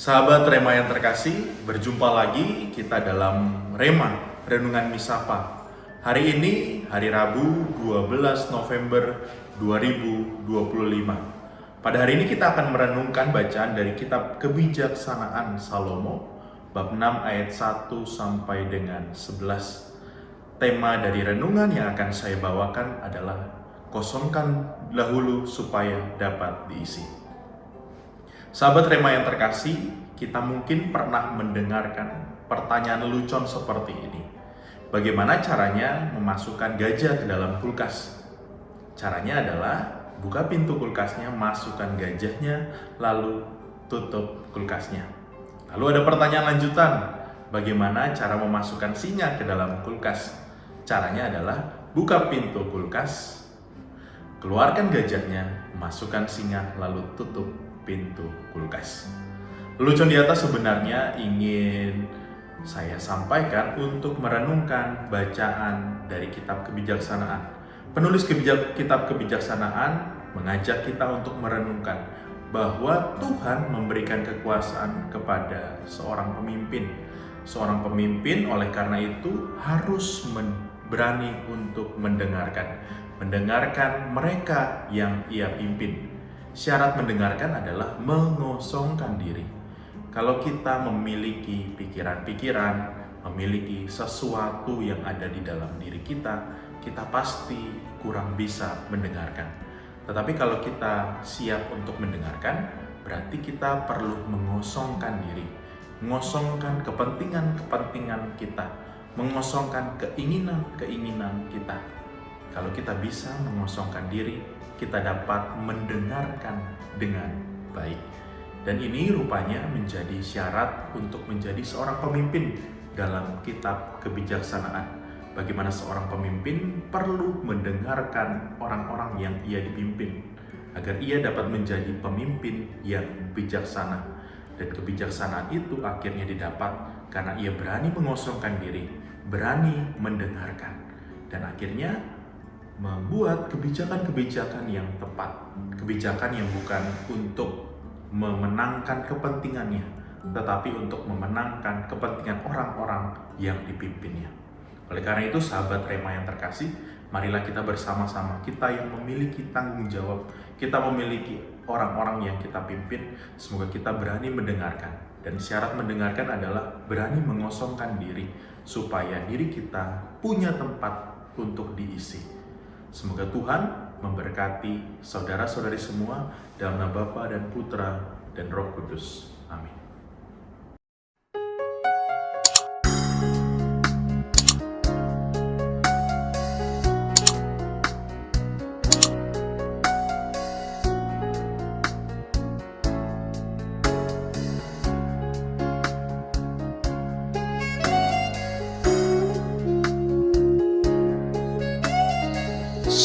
Sahabat Rema yang terkasih, berjumpa lagi kita dalam Rema, Renungan Misapa. Hari ini, hari Rabu 12 November 2025. Pada hari ini kita akan merenungkan bacaan dari kitab Kebijaksanaan Salomo, bab 6 ayat 1 sampai dengan 11. Tema dari renungan yang akan saya bawakan adalah kosongkan dahulu supaya dapat diisi. Sahabat Rema yang terkasih, kita mungkin pernah mendengarkan pertanyaan lelucon seperti ini. Bagaimana caranya memasukkan gajah ke dalam kulkas? Caranya adalah buka pintu kulkasnya, masukkan gajahnya, lalu tutup kulkasnya. Lalu ada pertanyaan lanjutan, bagaimana cara memasukkan singa ke dalam kulkas? Caranya adalah buka pintu kulkas, keluarkan gajahnya, masukkan singa, lalu tutup pintu kulkas. Lelucon di atas sebenarnya ingin saya sampaikan untuk merenungkan bacaan dari kitab kebijaksanaan. Penulis kitab kebijaksanaan mengajak kita untuk merenungkan bahwa Tuhan memberikan kekuasaan kepada seorang pemimpin. Seorang pemimpin oleh karena itu harus berani untuk mendengarkan mereka yang ia pimpin. Syarat mendengarkan adalah mengosongkan diri. Kalau kita memiliki pikiran-pikiran, memiliki sesuatu yang ada di dalam diri kita, kita pasti kurang bisa mendengarkan. Tetapi kalau kita siap untuk mendengarkan, berarti kita perlu mengosongkan diri, mengosongkan kepentingan-kepentingan kita, mengosongkan keinginan-keinginan kita. Kalau kita bisa mengosongkan diri, kita dapat mendengarkan dengan baik. Dan ini rupanya menjadi syarat untuk menjadi seorang pemimpin dalam kitab kebijaksanaan. Bagaimana seorang pemimpin perlu mendengarkan orang-orang yang ia dipimpin, agar ia dapat menjadi pemimpin yang bijaksana. Dan kebijaksanaan itu akhirnya didapat karena ia berani mengosongkan diri, berani mendengarkan, dan akhirnya membuat kebijakan-kebijakan yang tepat, kebijakan yang bukan untuk memenangkan kepentingannya, tetapi untuk memenangkan kepentingan orang-orang yang dipimpinnya. Oleh karena itu, sahabat Rema yang terkasih, marilah kita bersama-sama, kita yang memiliki tanggung jawab, kita memiliki orang-orang yang kita pimpin, semoga kita berani mendengarkan. Dan syarat mendengarkan adalah berani mengosongkan diri, supaya diri kita punya tempat untuk diisi. Semoga Tuhan memberkati saudara-saudari semua dalam nama Bapa dan Putra dan Roh Kudus. Amin.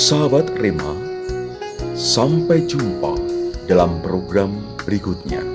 Sahabat Rema, sampai jumpa dalam program berikutnya.